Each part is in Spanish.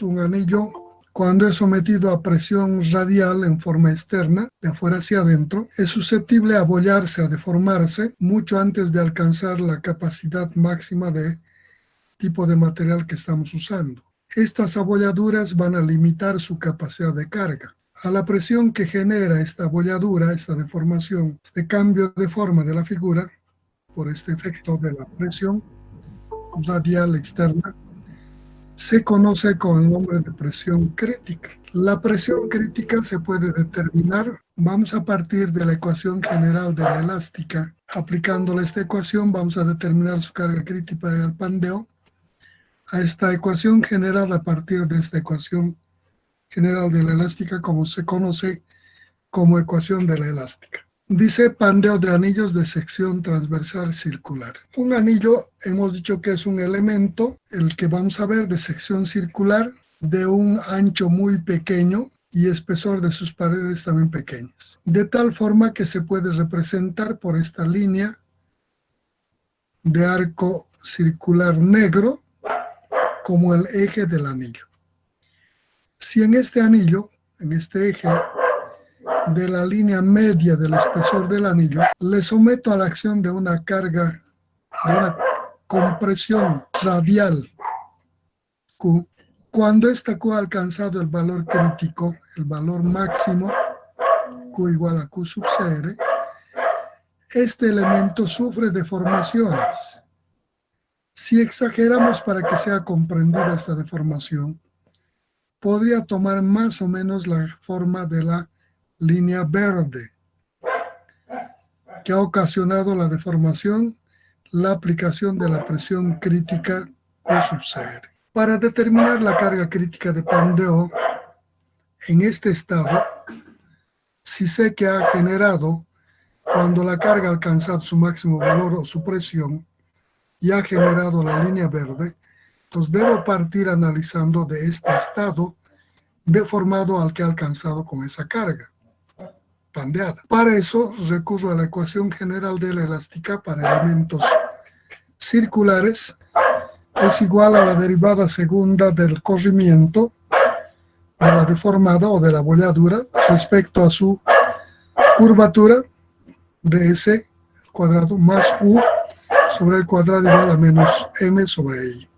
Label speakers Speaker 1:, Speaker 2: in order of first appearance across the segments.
Speaker 1: Un anillo, cuando es sometido a presión radial en forma externa, de afuera hacia adentro, es susceptible a abollarse, a deformarse, mucho antes de alcanzar la capacidad máxima de tipo de material que estamos usando. Estas abolladuras van a limitar su capacidad de carga. A la presión que genera esta abolladura, esta deformación, este cambio de forma de la figura, por este efecto de la presión radial externa, se conoce con el nombre de presión crítica. La presión crítica se puede determinar, vamos a partir de la ecuación general de la elástica. Aplicándole esta ecuación vamos a determinar su carga crítica del pandeo. A esta ecuación general, a partir de esta ecuación general de la elástica, como se conoce como ecuación de la elástica. Dice pandeo de anillos de sección transversal circular. Un anillo, hemos dicho que es un elemento, el que vamos a ver de sección circular, de un ancho muy pequeño y espesor de sus paredes también pequeñas. De tal forma que se puede representar por esta línea de arco circular negro como el eje del anillo. Si en este anillo, en este eje, de la línea media del espesor del anillo, le someto a la acción de una carga, de una compresión radial Q. Cuando esta Q ha alcanzado el valor crítico, el valor máximo, Q igual a Q sub CR, este elemento sufre deformaciones. Si exageramos para que sea comprendida esta deformación, podría tomar más o menos la forma de la línea verde, que ha ocasionado la deformación, la aplicación de la presión crítica Q sub CR. Para determinar la carga crítica de pandeo, en este estado, si sé que ha generado, cuando la carga ha alcanzado su máximo valor o su presión, y ha generado la línea verde, entonces debo partir analizando de este estado deformado al que ha alcanzado con esa carga pandeada. Para eso recurro a la ecuación general de la elástica para elementos circulares. Es igual a la derivada segunda del corrimiento de la deformada o de la abolladura respecto a su curvatura de S cuadrado más U sobre el cuadrado igual a menos M sobre I.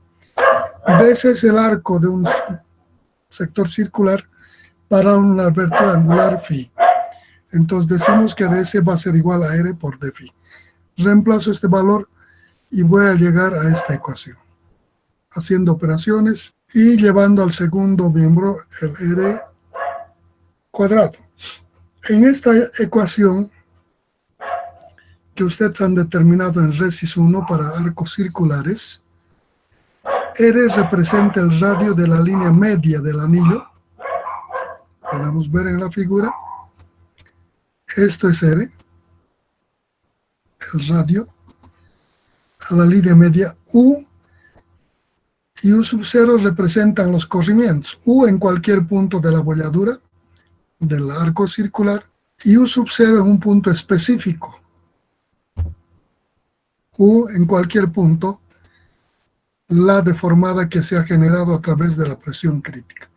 Speaker 1: DS es el arco de un sector circular para una abertura angular phi. Entonces decimos que DS va a ser igual a R por d phi. Reemplazo este valor y voy a llegar a esta ecuación, haciendo operaciones y llevando al segundo miembro el R cuadrado. En esta ecuación que ustedes han determinado en Resis 1 para arcos circulares, R representa el radio de la línea media del anillo. Podemos ver en la figura. Esto es R, el radio, a la línea media U, y U sub 0 representan los corrimientos. U en cualquier punto de la abolladura del arco circular y U sub 0 en un punto específico. U en cualquier punto, la deformada que se ha generado a través de la presión crítica.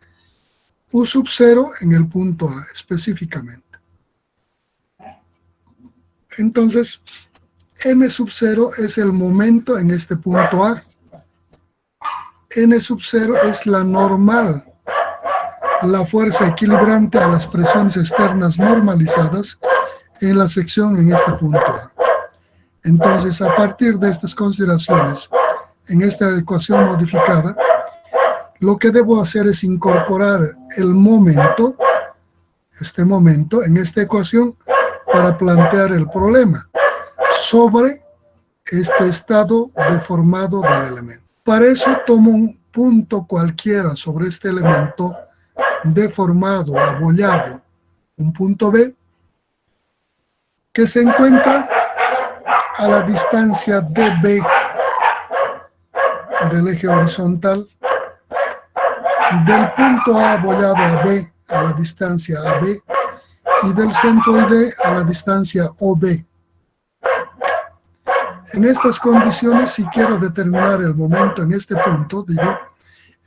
Speaker 1: U sub 0 en el punto A específicamente. Entonces, M sub 0 es el momento en este punto A. N sub 0 es la normal, la fuerza equilibrante a las presiones externas normalizadas en la sección en este punto A. Entonces, a partir de estas consideraciones, en esta ecuación modificada, lo que debo hacer es incorporar el momento, este momento, en esta ecuación para plantear el problema sobre este estado deformado del elemento. Para eso tomo un punto cualquiera sobre este elemento deformado, abollado, un punto B, que se encuentra a la distancia dB del eje horizontal, del punto A abollado a B a la distancia AB y del centroide a la distancia OB. En estas condiciones, si quiero determinar el momento en este punto, digo,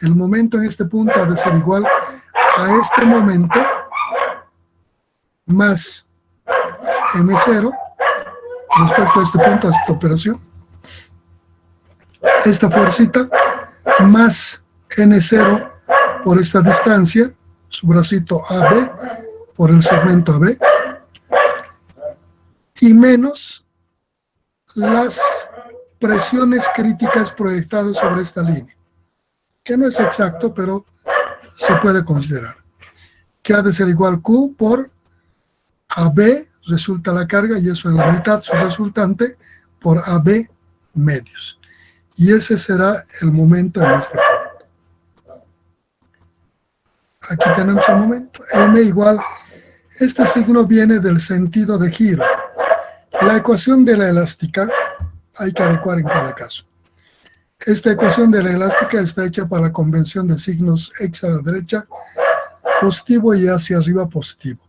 Speaker 1: El momento en este punto ha de ser igual a este momento más M0 respecto a este punto, a esta operación. Esta fuercita más N0 por esta distancia, su bracito AB por el segmento AB, y menos las presiones críticas proyectadas sobre esta línea, que no es exacto, pero se puede considerar, que ha de ser igual Q por AB, resulta la carga, y eso en la mitad, su resultante, por AB medios. Y ese será el momento en este punto. Aquí tenemos el momento. M igual, este signo viene del sentido de giro. La ecuación de la elástica hay que adecuar en cada caso. Esta ecuación de la elástica está hecha para la convención de signos X a la derecha, positivo, y hacia arriba positivo.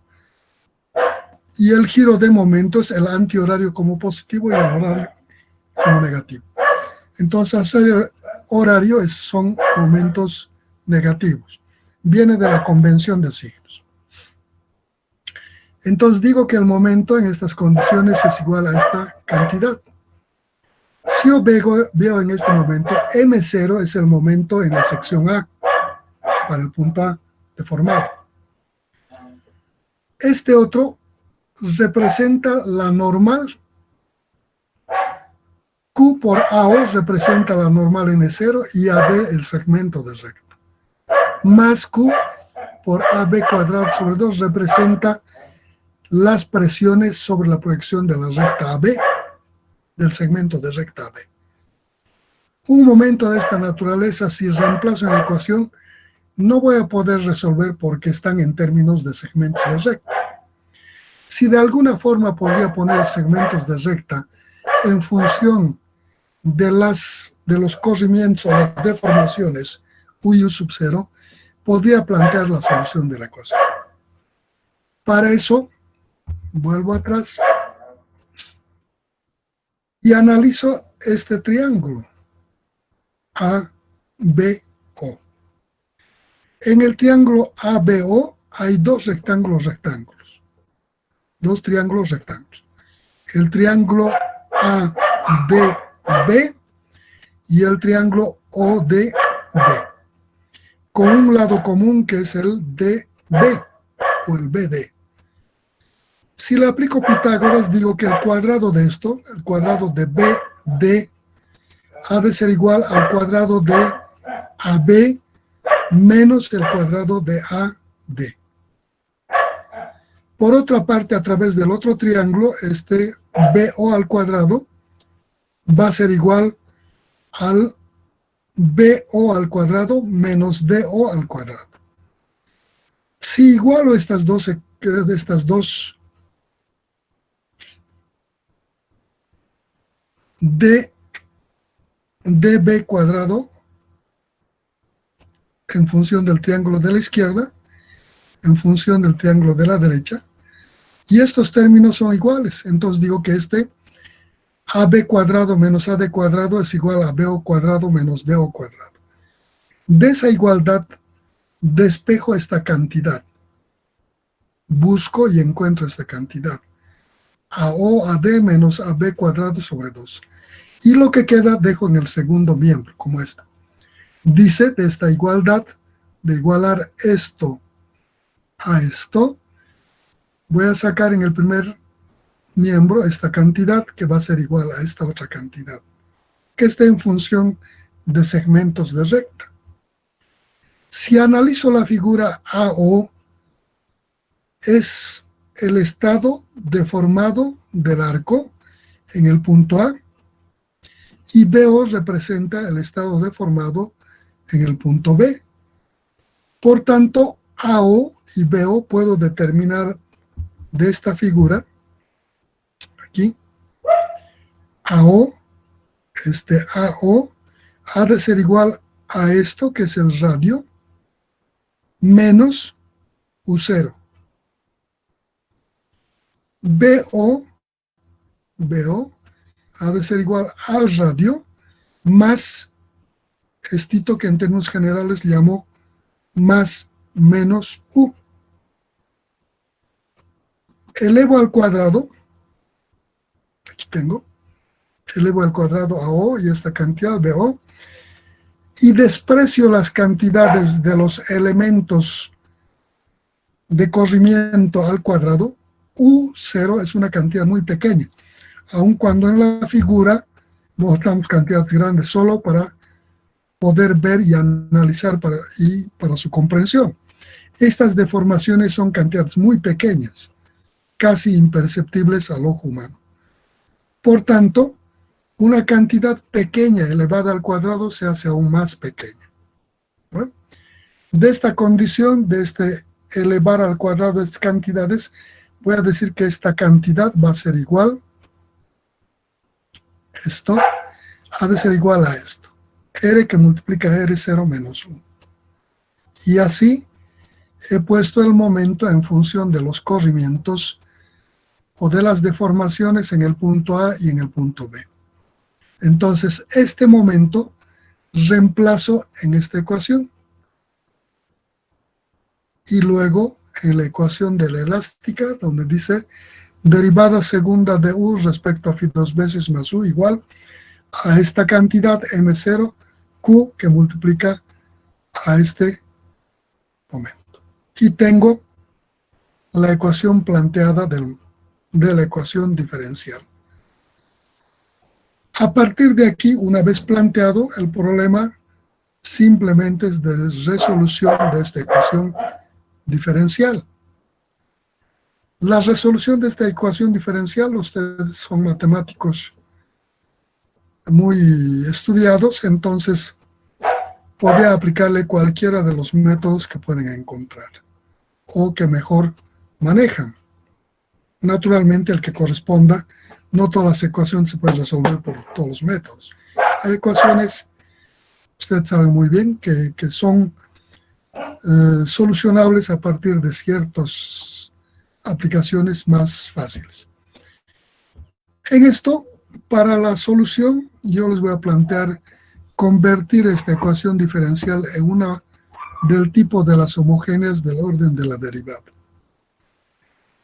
Speaker 1: Y el giro de momento es el antihorario como positivo y el horario como negativo. Entonces, hacer horario son momentos negativos. Viene de la convención de signos. Entonces digo que el momento en estas condiciones es igual a esta cantidad. Si yo veo en este momento, M0 es el momento en la sección A, para el punto A deformado. Este otro representa la normal. Q por AO representa la normal N0 y AB el segmento de recta. Más Q por AB cuadrado sobre 2 representa las presiones sobre la proyección de la recta AB, del segmento de recta AB. Un momento de esta naturaleza, si reemplazo en la ecuación, no voy a poder resolver porque están en términos de segmentos de recta. Si de alguna forma podría poner segmentos de recta en función de los corrimientos o las deformaciones U y U sub 0, podría plantear la solución de la ecuación. Para eso, vuelvo atrás y analizo este triángulo ABO. En el triángulo ABO hay dos triángulos rectángulos. El triángulo ADB y el triángulo ODB, con un lado común que es el DB o el BD. Si le aplico Pitágoras, digo que el cuadrado de esto, el cuadrado de BD, ha de ser igual al cuadrado de AB menos el cuadrado de AD. Por otra parte, a través del otro triángulo, este BO al cuadrado va a ser igual al BO al cuadrado menos DO al cuadrado. Si igualo estas dos dB cuadrado en función del triángulo de la izquierda, en función del triángulo de la derecha, y estos términos son iguales. Entonces digo que este AB cuadrado menos AD cuadrado es igual a BO cuadrado menos DO cuadrado. De esa igualdad despejo esta cantidad. Busco y encuentro esta cantidad. AOAD menos AB cuadrado sobre 2. Y lo que queda dejo en el segundo miembro, como esta. Dice de esta igualdad, de igualar esto a esto, voy a sacar en el primer miembro esta cantidad que va a ser igual a esta otra cantidad, que está en función de segmentos de recta. Si analizo la figura AO, es el estado deformado del arco en el punto A, y BO representa el estado deformado en el punto B. Por tanto, AO y BO puedo determinar de esta figura, aquí, AO, AO ha de ser igual a esto, que es el radio, menos U0. BO ha de ser igual al radio más Esto que en términos generales llamo más menos u. Elevo al cuadrado, aquí tengo, elevo al cuadrado a O y esta cantidad de O, y desprecio las cantidades de los elementos de corrimiento al cuadrado. U0 es una cantidad muy pequeña, aun cuando en la figura mostramos cantidades grandes solo para poder ver y analizar para su comprensión. Estas deformaciones son cantidades muy pequeñas, casi imperceptibles al ojo humano. Por tanto, una cantidad pequeña elevada al cuadrado se hace aún más pequeña. ¿No? De esta condición, de este elevar al cuadrado estas cantidades, voy a decir que esta cantidad va a ser igual, esto ha de ser igual a esto, R que multiplica R0 menos 1. Y así he puesto el momento en función de los corrimientos o de las deformaciones en el punto A y en el punto B. Entonces, este momento reemplazo en esta ecuación. Y luego en la ecuación de la elástica, donde dice derivada segunda de U respecto a phi 2 veces más U igual a esta cantidad M0 Q que multiplica a este momento. Y tengo la ecuación planteada de la ecuación diferencial. A partir de aquí, una vez planteado, el problema simplemente es de resolución de esta ecuación diferencial. La resolución de esta ecuación diferencial, ustedes son matemáticos muy estudiados, entonces podría aplicarle cualquiera de los métodos que pueden encontrar o que mejor manejan. Naturalmente, el que corresponda, no todas las ecuaciones se pueden resolver por todos los métodos. Hay ecuaciones, usted sabe muy bien, que son solucionables a partir de ciertas aplicaciones más fáciles. En esto, para la solución, yo les voy a plantear convertir esta ecuación diferencial en una del tipo de las homogéneas del orden de la derivada.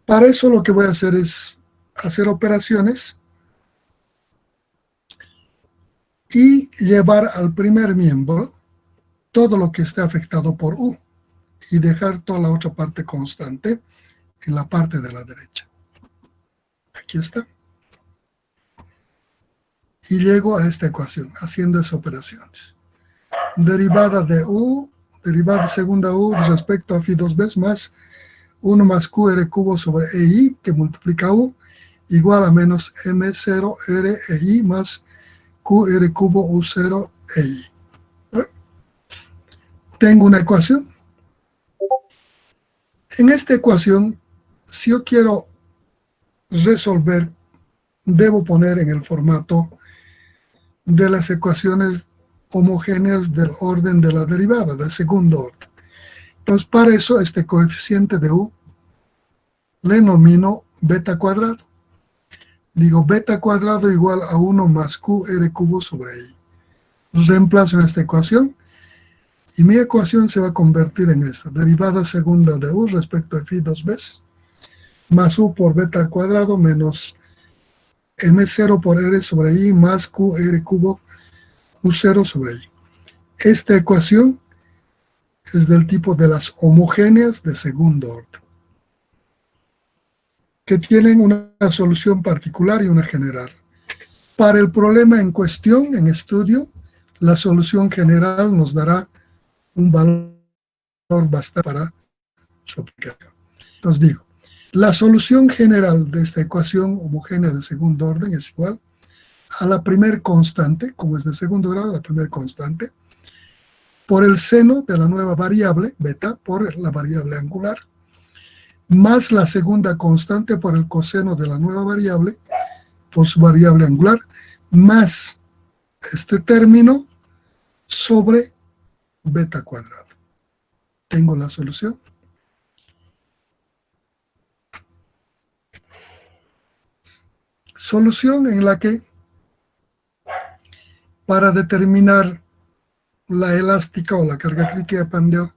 Speaker 1: Para eso lo que voy a hacer es hacer operaciones y llevar al primer miembro todo lo que esté afectado por U y dejar toda la otra parte constante en la parte de la derecha. Aquí está. Y llego a esta ecuación haciendo esas operaciones. Derivada de U, derivada de segunda U respecto a phi 2 veces más 1 más QR cubo sobre EI, que multiplica U, igual a menos M0 R EI más QR cubo U0 EI. Tengo una ecuación. En esta ecuación, si yo quiero resolver, debo poner en el formato de las ecuaciones homogéneas del orden de la derivada, del segundo orden. Entonces, para eso, este coeficiente de U le nomino beta cuadrado. Digo, beta cuadrado igual a 1 más QR cubo sobre I. Reemplazo en esta ecuación y mi ecuación se va a convertir en esta. Derivada segunda de U respecto a phi 2 veces más U por beta al cuadrado menos M0 por R sobre I más QR cubo U0 sobre I. Esta ecuación es del tipo de las homogéneas de segundo orden, que tienen una solución particular y una general. Para el problema en cuestión, en estudio, la solución general nos dará un valor bastante para su aplicación. Entonces digo, la solución general de esta ecuación homogénea de segundo orden es igual a la primer constante, como es de segundo grado, la primer constante, por el seno de la nueva variable, beta, por la variable angular, más la segunda constante por el coseno de la nueva variable, por su variable angular, más este término sobre beta cuadrado. Tengo la solución. Solución en la que, para determinar la elástica o la carga crítica de Pandeo,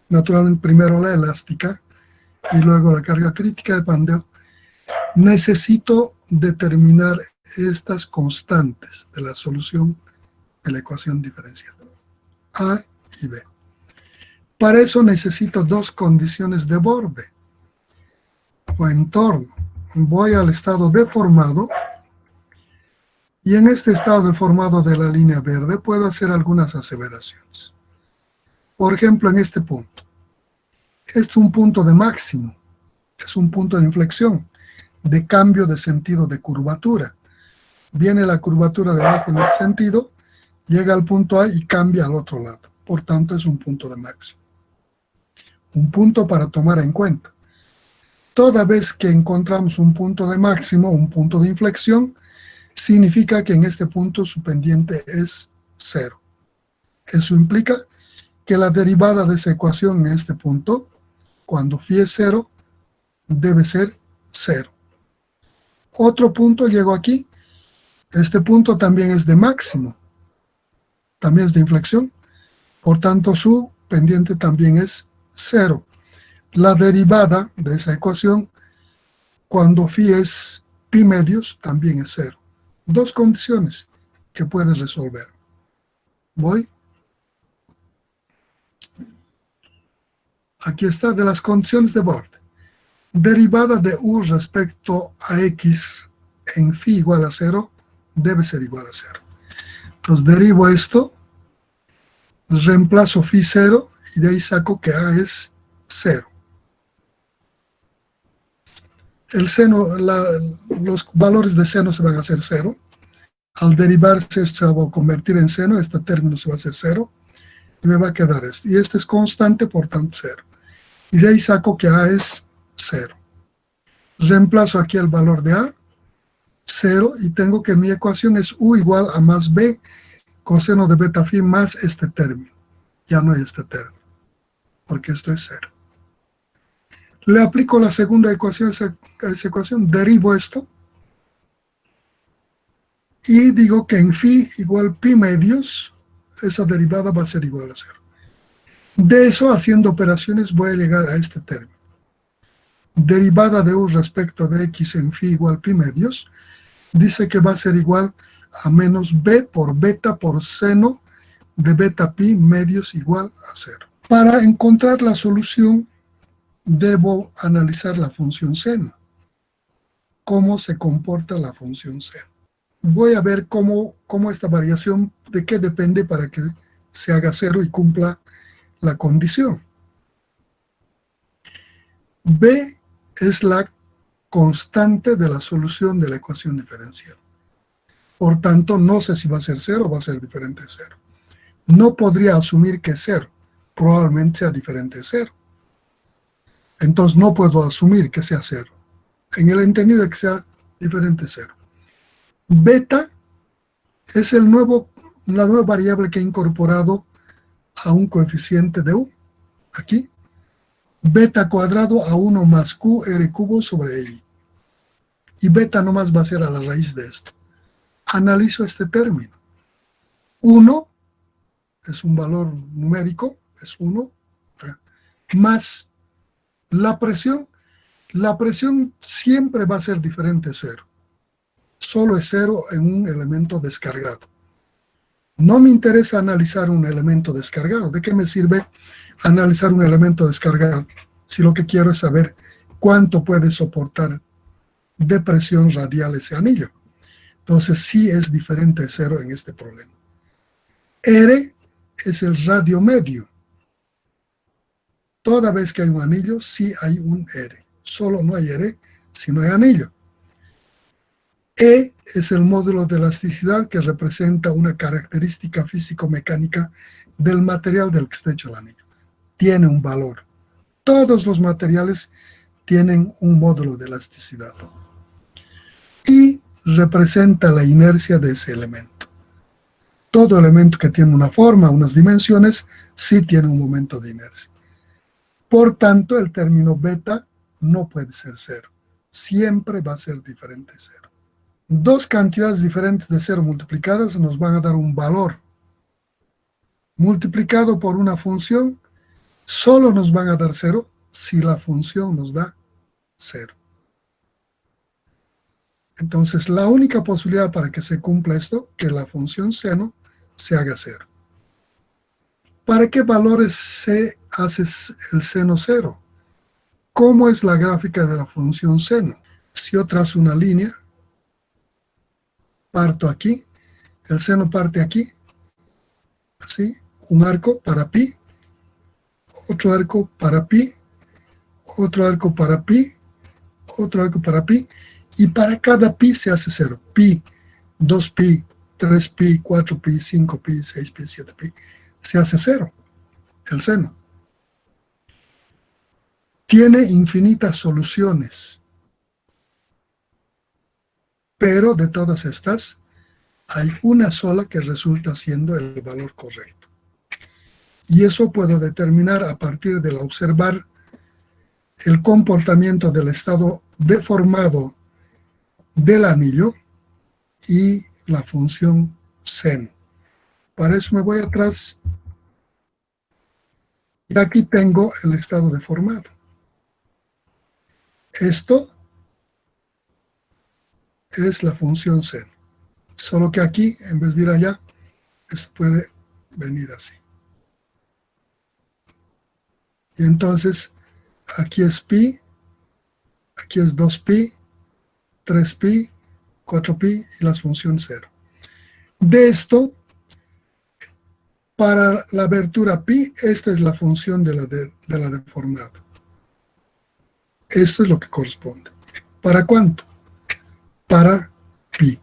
Speaker 1: naturalmente primero la elástica y luego la carga crítica de Pandeo, necesito determinar estas constantes de la solución de la ecuación diferencial, A y B. Para eso necesito dos condiciones de borde o entorno. Voy al estado deformado y en este estado deformado de la línea verde puedo hacer algunas aseveraciones. Por ejemplo, en este punto. Este es un punto de máximo, es un punto de inflexión, de cambio de sentido de curvatura. Viene la curvatura de abajo en ese sentido, llega al punto A y cambia al otro lado. Por tanto, es un punto de máximo. Un punto para tomar en cuenta. Toda vez que encontramos un punto de máximo, un punto de inflexión, significa que en este punto su pendiente es cero. Eso implica que la derivada de esa ecuación en este punto, cuando phi es cero, debe ser cero. Otro punto llegó aquí. Este punto también es de máximo, también es de inflexión. Por tanto, su pendiente también es cero. La derivada de esa ecuación, cuando phi es pi medios, también es cero. Dos condiciones que puedes resolver. Voy. Aquí está, de las condiciones de borde. Derivada de u respecto a x en phi igual a 0 debe ser igual a 0. Entonces derivo esto, reemplazo phi 0 y de ahí saco que a es 0. El seno, los valores de seno se van a hacer 0. Al derivarse esto se va a convertir en seno, este término se va a hacer 0 y me va a quedar esto. Y este es constante, por tanto 0. Y de ahí saco que a es 0. Reemplazo aquí el valor de a, 0, y tengo que mi ecuación es u igual a más b coseno de beta phi más este término. Ya no hay este término, porque esto es 0. Le aplico la segunda ecuación a esa ecuación, derivo esto, y digo que en phi igual pi medios, esa derivada va a ser igual a 0. De eso, haciendo operaciones, voy a llegar a este término. Derivada de u respecto de x en phi igual pi medios, dice que va a ser igual a menos b por beta por seno de beta pi medios igual a 0. Para encontrar la solución, debo analizar la función seno. ¿Cómo se comporta la función seno? Voy a ver cómo esta variación, de qué depende para que se haga 0 y cumpla la condición. B es la constante de la solución de la ecuación diferencial. Por tanto, no sé si va a ser 0 o va a ser diferente de 0. No podría asumir que es 0. Probablemente sea diferente de 0. Entonces no puedo asumir que sea 0. En el entendido de que sea diferente de 0. Beta es la nueva variable que he incorporado a un coeficiente de u. Aquí. Beta cuadrado a 1 más q r cubo sobre i. Y beta nomás va a ser a la raíz de esto. Analizo este término. 1 es un valor numérico, es 1, más la presión. La presión siempre va a ser diferente de 0. Solo es 0 en un elemento descargado. No me interesa analizar un elemento descargado. ¿De qué me sirve analizar un elemento descargado si lo que quiero es saber cuánto puede soportar de presión radial ese anillo? Entonces sí es diferente de 0 en este problema. R es el radio medio. Toda vez que hay un anillo, sí hay un R. Solo no hay R si no hay anillo. E es el módulo de elasticidad que representa una característica físico-mecánica del material del que está hecho el anillo. Tiene un valor. Todos los materiales tienen un módulo de elasticidad. Y representa la inercia de ese elemento. Todo elemento que tiene una forma, unas dimensiones, sí tiene un momento de inercia. Por tanto, el término beta no puede ser 0. Siempre va a ser diferente de 0. Dos cantidades diferentes de 0 multiplicadas nos van a dar un valor. multiplicado por una función, solo nos van a dar 0 si la función nos da 0. Entonces, la única posibilidad para que se cumpla esto, que la función seno se haga 0. ¿Para qué valores se hace el seno 0? ¿Cómo es la gráfica de la función seno? Si yo trazo una línea, parto aquí, el seno parte aquí, así, un arco para pi, otro arco para pi, otro arco para pi, otro arco para pi, y para cada pi se hace 0. Pi, 2pi, 3pi, 4pi, 5pi, 6pi, 7pi, se hace 0, el seno. Tiene infinitas soluciones, pero de todas estas, hay una sola que resulta siendo el valor correcto. Y eso puedo determinar a partir de observar el comportamiento del estado deformado del anillo y la función seno. Para eso me voy atrás y aquí tengo el estado deformado. Esto es la función seno. Solo que aquí, en vez de ir allá, esto puede venir así. Y entonces, aquí es pi, aquí es 2pi, 3pi, 4pi y la función 0. De esto, para la abertura pi, esta es la función de la deformada. Esto es lo que corresponde. ¿Para cuánto? Para pi.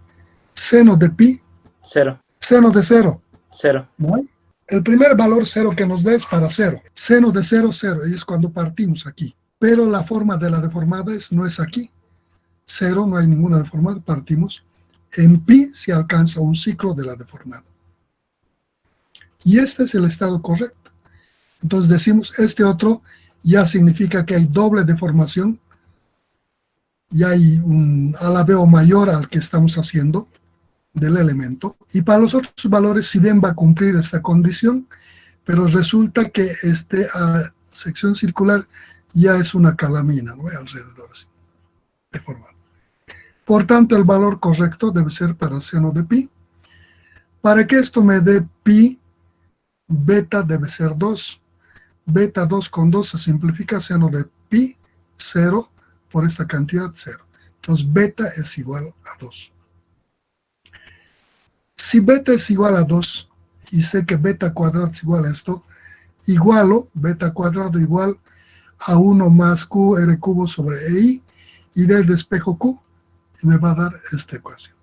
Speaker 1: Seno de pi.
Speaker 2: 0.
Speaker 1: Seno de 0.
Speaker 2: 0.
Speaker 1: ¿No? El primer valor 0 que nos da es para 0. Seno de 0, 0. Y es cuando partimos aquí. Pero la forma de la deformada no es aquí. 0, no hay ninguna deformada, partimos. En pi se alcanza un ciclo de la deformada. Y este es el estado correcto. Entonces decimos, este otro ya significa que hay doble deformación. Y hay un alabeo mayor al que estamos haciendo del elemento. Y para los otros valores, si bien va a cumplir esta condición, pero resulta que esta sección circular ya es una calamina, ¿no? Alrededor, así, deformado. Por tanto, el valor correcto debe ser para seno de pi. Para que esto me dé pi, beta debe ser 2. Beta 2 con 2 se simplifica, seno de pi, 0, por esta cantidad, 0. Entonces, beta es igual a 2. Si beta es igual a 2, y sé que beta cuadrado es igual a esto, igualo beta cuadrado igual a 1 más q r cubo sobre EI, y del despejo q, y me va a dar esta ecuación.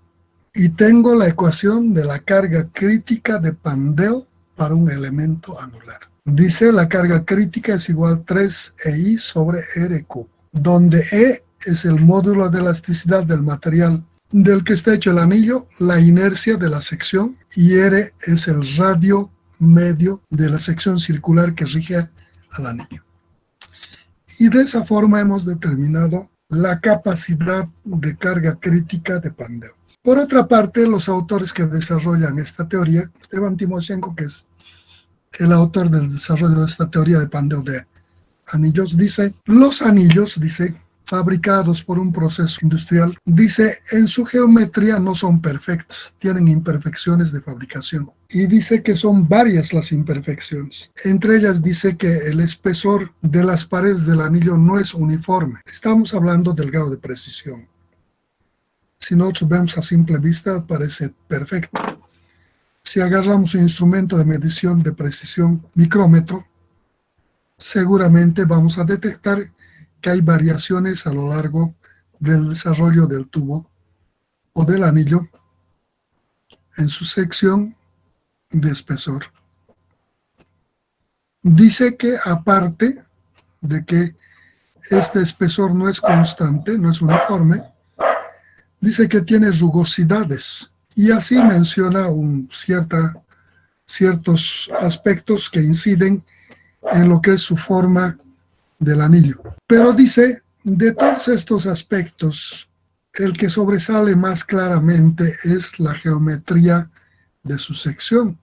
Speaker 1: Y tengo la ecuación de la carga crítica de Pandeo para un elemento anular. Dice la carga crítica es igual a 3EI sobre R cubo, donde E es el módulo de elasticidad del material del que está hecho el anillo, la inercia de la sección, y R es el radio medio de la sección circular que rige al anillo. Y de esa forma hemos determinado la capacidad de carga crítica de Pandeo. Por otra parte, los autores que desarrollan esta teoría, Esteban Timoshenko, que es el autor del desarrollo de esta teoría de Pandeo de anillos, dice, los anillos, dice, fabricados por un proceso industrial, dice, en su geometría no son perfectos, tienen imperfecciones de fabricación. Y dice que son varias las imperfecciones. Entre ellas dice que el espesor de las paredes del anillo no es uniforme. Estamos hablando del grado de precisión. Si nosotros vemos a simple vista, parece perfecto. Si agarramos un instrumento de medición de precisión, micrómetro, seguramente vamos a detectar que hay variaciones a lo largo del desarrollo del tubo o del anillo en su sección de espesor. Dice que aparte de que este espesor no es constante, no es uniforme, dice que tiene rugosidades y así menciona ciertos aspectos que inciden en lo que es su forma del anillo. Pero dice, de todos estos aspectos, el que sobresale más claramente es la geometría de su sección.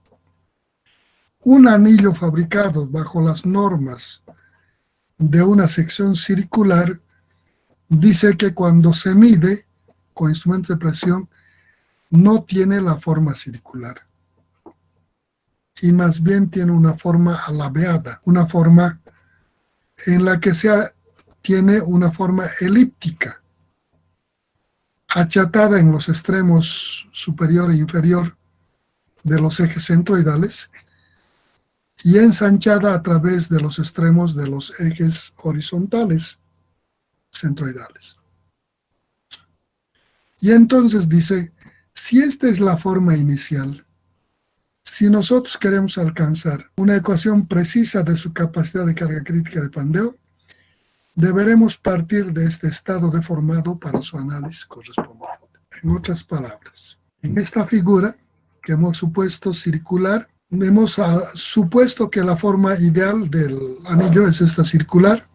Speaker 1: Un anillo fabricado bajo las normas de una sección circular dice que cuando se mide con instrumentos de presión no tiene la forma circular y más bien tiene una forma alabeada, una forma en la que tiene una forma elíptica, achatada en los extremos superior e inferior de los ejes centroidales y ensanchada a través de los extremos de los ejes horizontales centroidales. Y entonces dice, si esta es la forma inicial, si nosotros queremos alcanzar una ecuación precisa de su capacidad de carga crítica de Pandeo, deberemos partir de este estado deformado para su análisis correspondiente. En otras palabras, en esta figura que hemos supuesto circular, hemos supuesto que la forma ideal del anillo es esta circular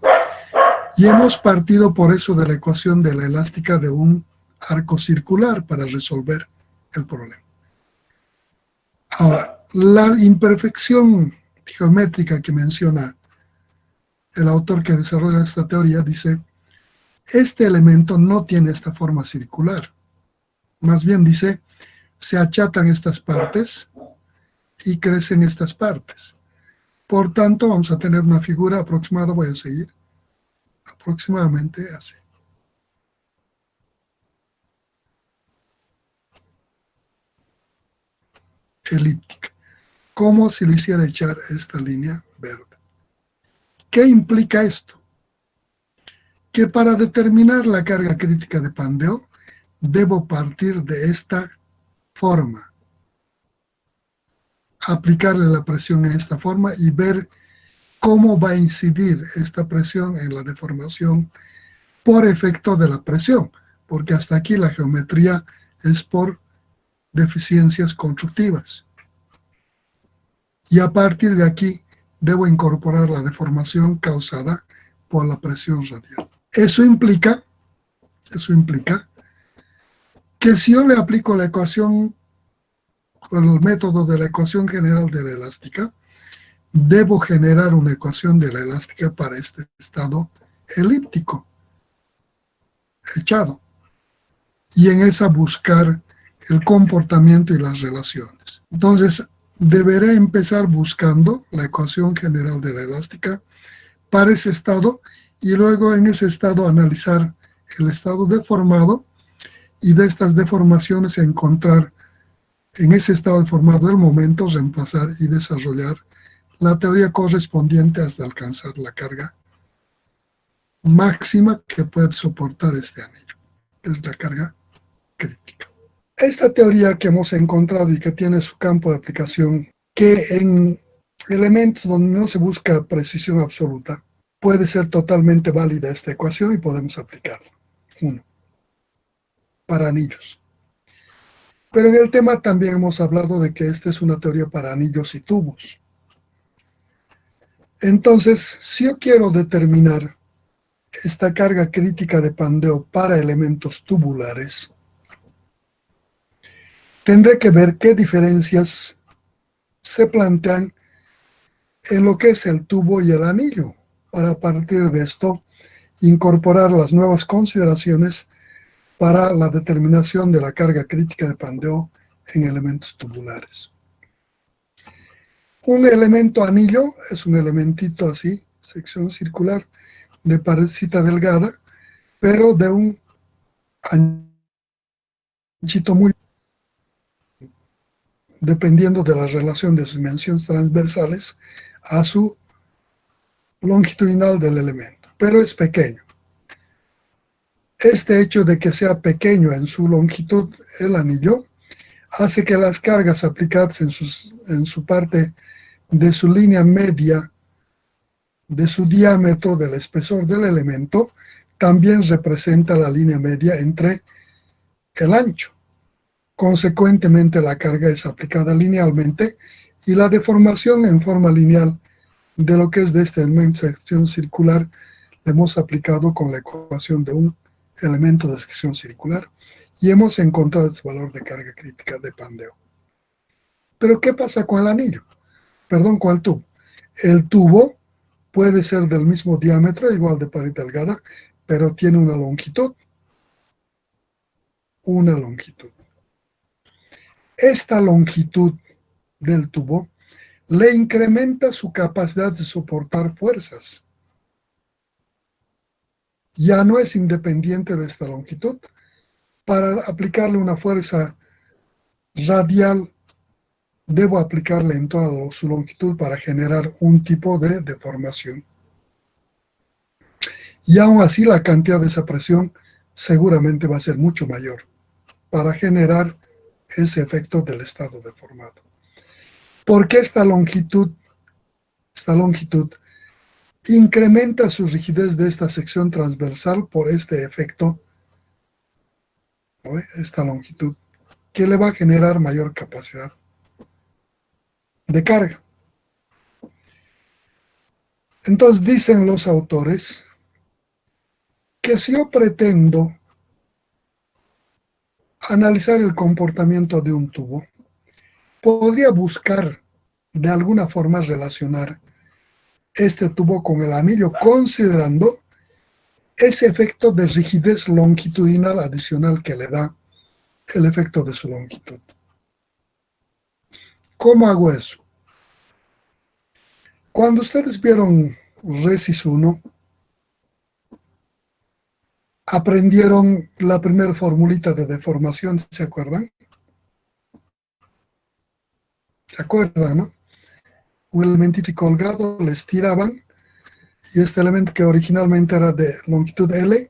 Speaker 1: y hemos partido por eso de la ecuación de la elástica de un arco circular para resolver el problema. Ahora, la imperfección geométrica que menciona el autor que desarrolla esta teoría dice, este elemento no tiene esta forma circular. Más bien dice, se achatan estas partes y crecen estas partes. Por tanto, vamos a tener una figura aproximada, voy a seguir, aproximadamente así. Elíptica. Como si le hiciera echar esta línea verde. ¿Qué implica esto? Que para determinar la carga crítica de Pandeo, debo partir de esta forma, aplicarle la presión en esta forma y ver cómo va a incidir esta presión en la deformación por efecto de la presión, porque hasta aquí la geometría es por deficiencias constructivas. Y a partir de aquí debo incorporar la deformación causada por la presión radial. Eso implica que si yo le aplico la ecuación, el método de la ecuación general de la elástica, debo generar una ecuación de la elástica para este estado elíptico, echado, y en esa buscar el comportamiento y las relaciones. Entonces, deberé empezar buscando la ecuación general de la elástica para ese estado y luego en ese estado analizar el estado deformado y de estas deformaciones encontrar en ese estado deformado el momento, reemplazar y desarrollar la teoría correspondiente hasta alcanzar la carga máxima que puede soportar este anillo, que es la carga crítica. Esta teoría que hemos encontrado y que tiene su campo de aplicación, que en elementos donde no se busca precisión absoluta, puede ser totalmente válida esta ecuación y podemos aplicarla. 1. Para anillos. Pero en el tema también hemos hablado de que esta es una teoría para anillos y tubos. Entonces, si yo quiero determinar esta carga crítica de Pandeo para elementos tubulares, tendré que ver qué diferencias se plantean en lo que es el tubo y el anillo, para a partir de esto incorporar las nuevas consideraciones para la determinación de la carga crítica de Pandeo en elementos tubulares. Un elemento anillo es un elementito así, sección circular, de paredcita delgada, pero de un anchito muy, dependiendo de la relación de sus dimensiones transversales a su longitudinal del elemento, pero es pequeño. Este hecho de que sea pequeño en su longitud el anillo hace que las cargas aplicadas en su parte de su línea media de su diámetro del espesor del elemento también representa la línea media entre el ancho. Consecuentemente, la carga es aplicada linealmente y la deformación en forma lineal de lo que es de este elemento de sección circular la hemos aplicado con la ecuación de un elemento de sección circular y hemos encontrado ese valor de carga crítica de Pandeo. Pero ¿qué pasa con el anillo? perdón, ¿cuál tubo? El tubo puede ser del mismo diámetro, igual de pared delgada, pero tiene una longitud. Una longitud. Esta longitud del tubo le incrementa su capacidad de soportar fuerzas. Ya no es independiente de esta longitud. Para aplicarle una fuerza radial, debo aplicarle en toda su longitud para generar un tipo de deformación. Y aún así la cantidad de esa presión seguramente va a ser mucho mayor para generar ese efecto del estado deformado. ¿Por qué esta longitud incrementa su rigidez de esta sección transversal por este efecto, ¿no? Esta longitud, que le va a generar mayor capacidad de carga? Entonces dicen los autores que si yo pretendo analizar el comportamiento de un tubo, podría buscar de alguna forma relacionar este tubo con el anillo, considerando ese efecto de rigidez longitudinal adicional que le da el efecto de su longitud. ¿Cómo hago eso? Cuando ustedes vieron Resis 1, aprendieron la primera formulita de deformación, ¿se acuerdan? ¿Se acuerdan, no? Un elementito colgado, le estiraban, y este elemento que originalmente era de longitud L,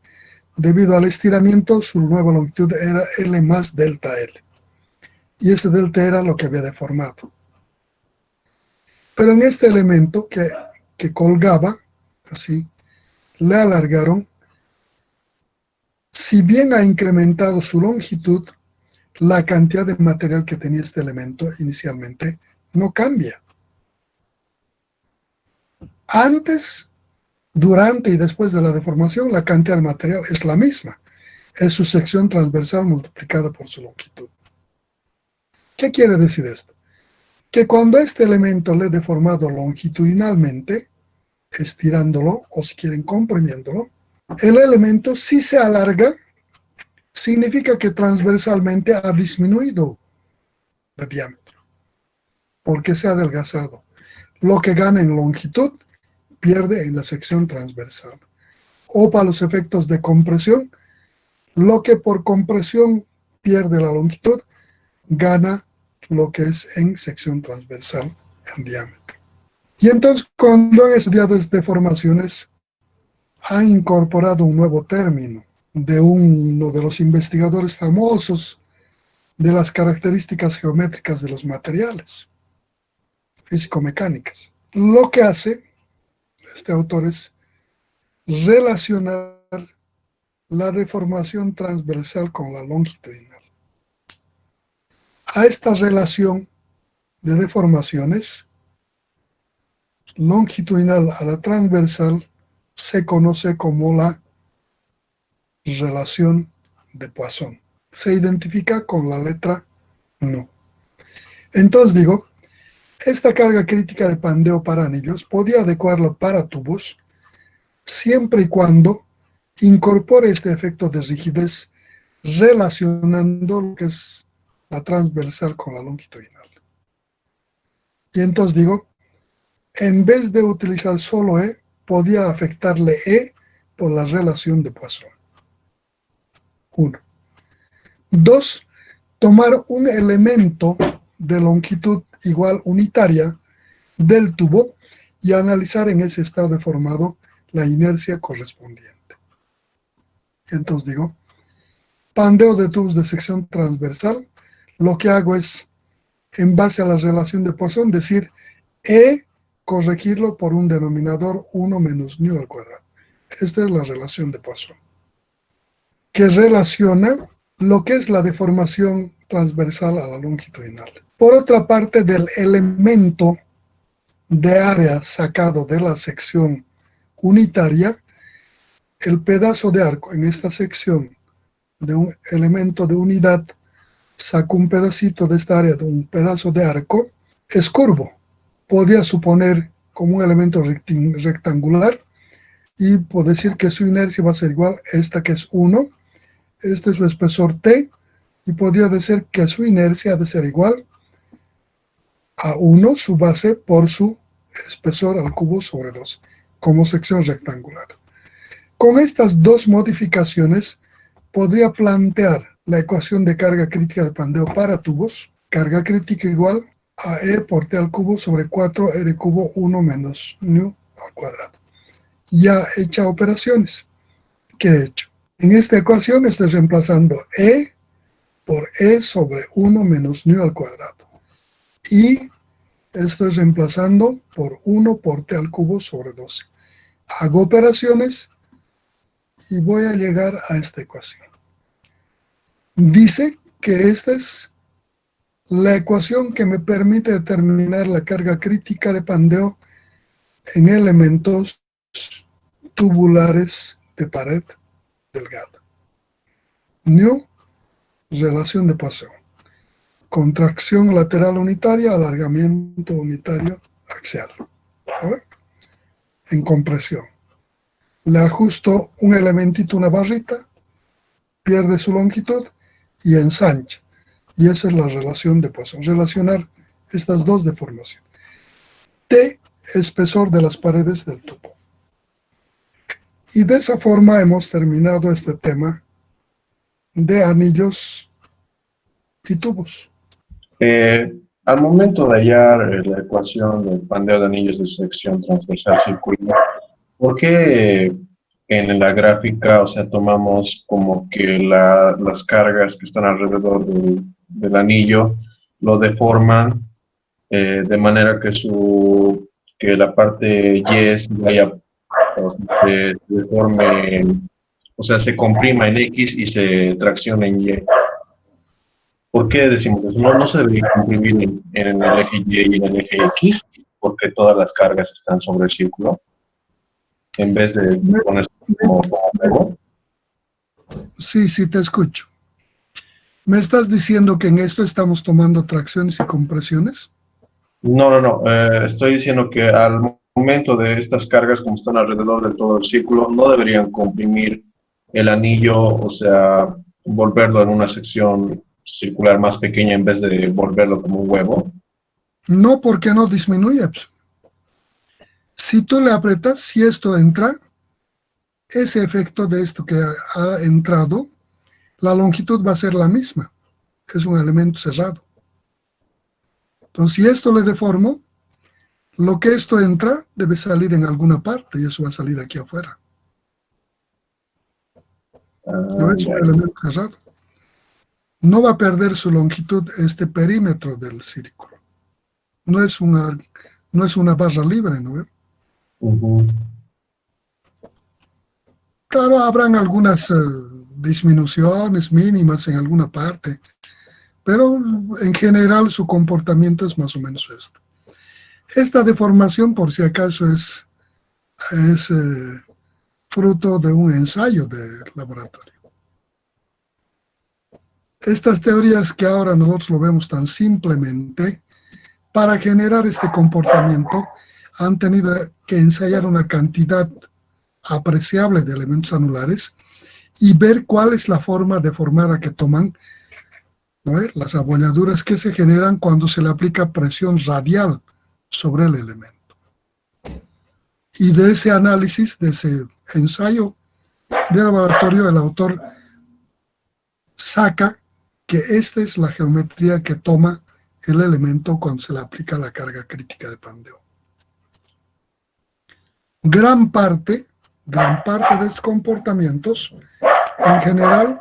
Speaker 1: debido al estiramiento, su nueva longitud era L más delta L. Y ese delta era lo que había deformado. Pero en este elemento que colgaba, así, le alargaron. Si bien ha incrementado su longitud, la cantidad de material que tenía este elemento inicialmente no cambia. Antes, durante y después de la deformación, la cantidad de material es la misma. Es su sección transversal multiplicada por su longitud. ¿Qué quiere decir esto? Que cuando este elemento le he deformado longitudinalmente, estirándolo o si quieren comprimiéndolo, el elemento si se alarga, significa que transversalmente ha disminuido de diámetro, porque se ha adelgazado. Lo que gana en longitud pierde en la sección transversal. O para los efectos de compresión, lo que por compresión pierde la longitud, gana lo que es en sección transversal en diámetro. Y entonces, cuando han estudiado estas deformaciones, han incorporado un nuevo término de uno de los investigadores famosos de las características geométricas de los materiales, físico-mecánicas. Lo que hace este autor es relacionar la deformación transversal con la longitudinal. A esta relación de deformaciones, longitudinal a la transversal, se conoce como la relación de Poisson. Se identifica con la letra No. Entonces digo, esta carga crítica de pandeo para anillos podía adecuarlo para tubos siempre y cuando incorpore este efecto de rigidez relacionando lo que es la transversal con la longitudinal. Y entonces digo, en vez de utilizar solo E, podía afectarle E por la relación de Poisson. 1. 2. Tomar un elemento de longitud igual unitaria del tubo y analizar en ese estado deformado la inercia correspondiente. Entonces digo, pandeo de tubos de sección transversal, lo que hago es, en base a la relación de Poisson, decir E, corregirlo por un denominador 1 menos μ al cuadrado. Esta es la relación de Poisson, que relaciona lo que es la deformación transversal a la longitudinal. Por otra parte, del elemento de área sacado de la sección unitaria, el pedazo de arco en esta sección de un elemento de unidad, saco un pedacito de esta área de un pedazo de arco, es curvo. podía suponer como un elemento rectangular y puedo decir que su inercia va a ser igual a esta que es 1, este es su espesor T, y podría decir que su inercia ha de ser igual a 1, su base, por su espesor al cubo sobre 2, como sección rectangular. Con estas dos modificaciones, podría plantear la ecuación de carga crítica de Pandeo para tubos, carga crítica igual a E por T al cubo sobre 4R cubo 1 menos nu al cuadrado. Ya hecha operaciones. ¿Qué he hecho? En esta ecuación estoy reemplazando E por E sobre 1 menos nu al cuadrado. Y estoy reemplazando por 1 por T al cubo sobre 12. Hago operaciones y voy a llegar a esta ecuación. Dice que esta es la ecuación que me permite determinar la carga crítica de Pandeo en elementos tubulares de pared delgada. Nu, relación de Poisson. Contracción lateral unitaria, alargamiento unitario axial. En compresión. Le ajusto un elementito, una barrita, pierde su longitud y ensancha. Y esa es la relación de Poisson. Relacionar estas dos deformaciones. T, espesor de las paredes del tubo. Y de esa forma hemos terminado este tema de anillos y tubos.
Speaker 2: Al momento de hallar la ecuación del Pandeo de anillos de sección transversal circular, ¿por qué en la gráfica, o sea, tomamos como que las cargas que están alrededor del anillo lo deforman de manera que la parte Y vaya, o sea, se deforme, o sea, se comprima en X y se tracciona en Y? ¿Por qué decimos eso? No se debería comprimir en el eje Y y en el eje X, porque todas las cargas están sobre el círculo, en vez de poner como juego.
Speaker 1: Sí, te escucho. ¿Me estás diciendo que en esto estamos tomando tracciones y compresiones?
Speaker 2: No. Estoy diciendo que al momento de estas cargas, como están alrededor de todo el círculo, no deberían comprimir el anillo, o sea, volverlo en una sección circular más pequeña en vez de volverlo como un huevo.
Speaker 1: No, porque no disminuye. Si tú le apretas, si esto entra, ese efecto de esto que ha entrado, la longitud va a ser la misma. Es un elemento cerrado. Entonces, si esto le deformo, lo que esto entra debe salir en alguna parte y eso va a salir aquí afuera. No es un elemento cerrado. No va a perder su longitud este perímetro del círculo. No es una barra libre, ¿no? Claro, habrán algunas disminuciones mínimas en alguna parte, pero en general su comportamiento es más o menos esto. Esta deformación, por si acaso, es fruto de un ensayo de laboratorio. Estas teorías que ahora nosotros lo vemos tan simplemente, para generar este comportamiento han tenido que ensayar una cantidad apreciable de elementos anulares y ver cuál es la forma deformada que toman, ¿no? Las abolladuras que se generan cuando se le aplica presión radial sobre el elemento. Y de ese análisis, de ese ensayo de laboratorio, el autor saca que esta es la geometría que toma el elemento cuando se le aplica la carga crítica de Pandeo. Gran parte de estos comportamientos, en general,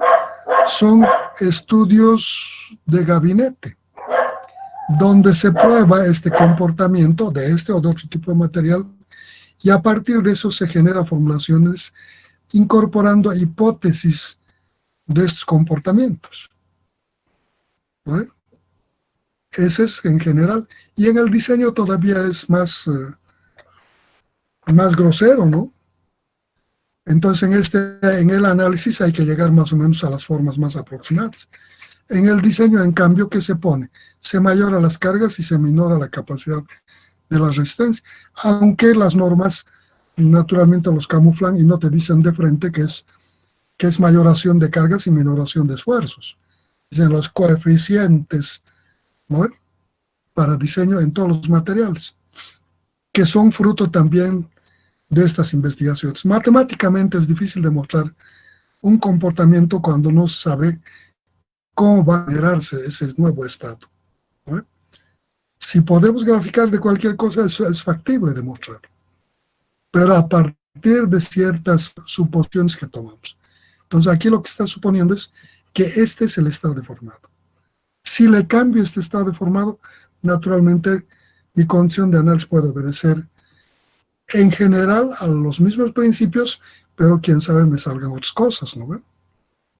Speaker 1: son estudios de gabinete, donde se prueba este comportamiento de este o de otro tipo de material, y a partir de eso se generan formulaciones incorporando hipótesis de estos comportamientos. ¿No? Ese es en general. Y en el diseño todavía es más grosero, ¿no? Entonces en el análisis hay que llegar más o menos a las formas más aproximadas. En el diseño, en cambio, ¿qué se pone? Se mayora las cargas y se minora la capacidad de la resistencia, aunque las normas naturalmente los camuflan y no te dicen de frente que es mayoración de cargas y minoración de esfuerzos. Dicen los coeficientes, ¿no?, para diseño en todos los materiales, que son fruto también de estas investigaciones. Matemáticamente es difícil demostrar un comportamiento cuando no se sabe cómo va a generarse ese nuevo estado, ¿no? Si podemos graficar de cualquier cosa, eso es factible demostrar, pero a partir de ciertas suposiciones que tomamos. Entonces aquí lo que está suponiendo es que este es el estado deformado. Si le cambio este estado deformado, naturalmente mi condición de análisis puede obedecer en general a los mismos principios, pero quién sabe me salgan otras cosas, ¿no?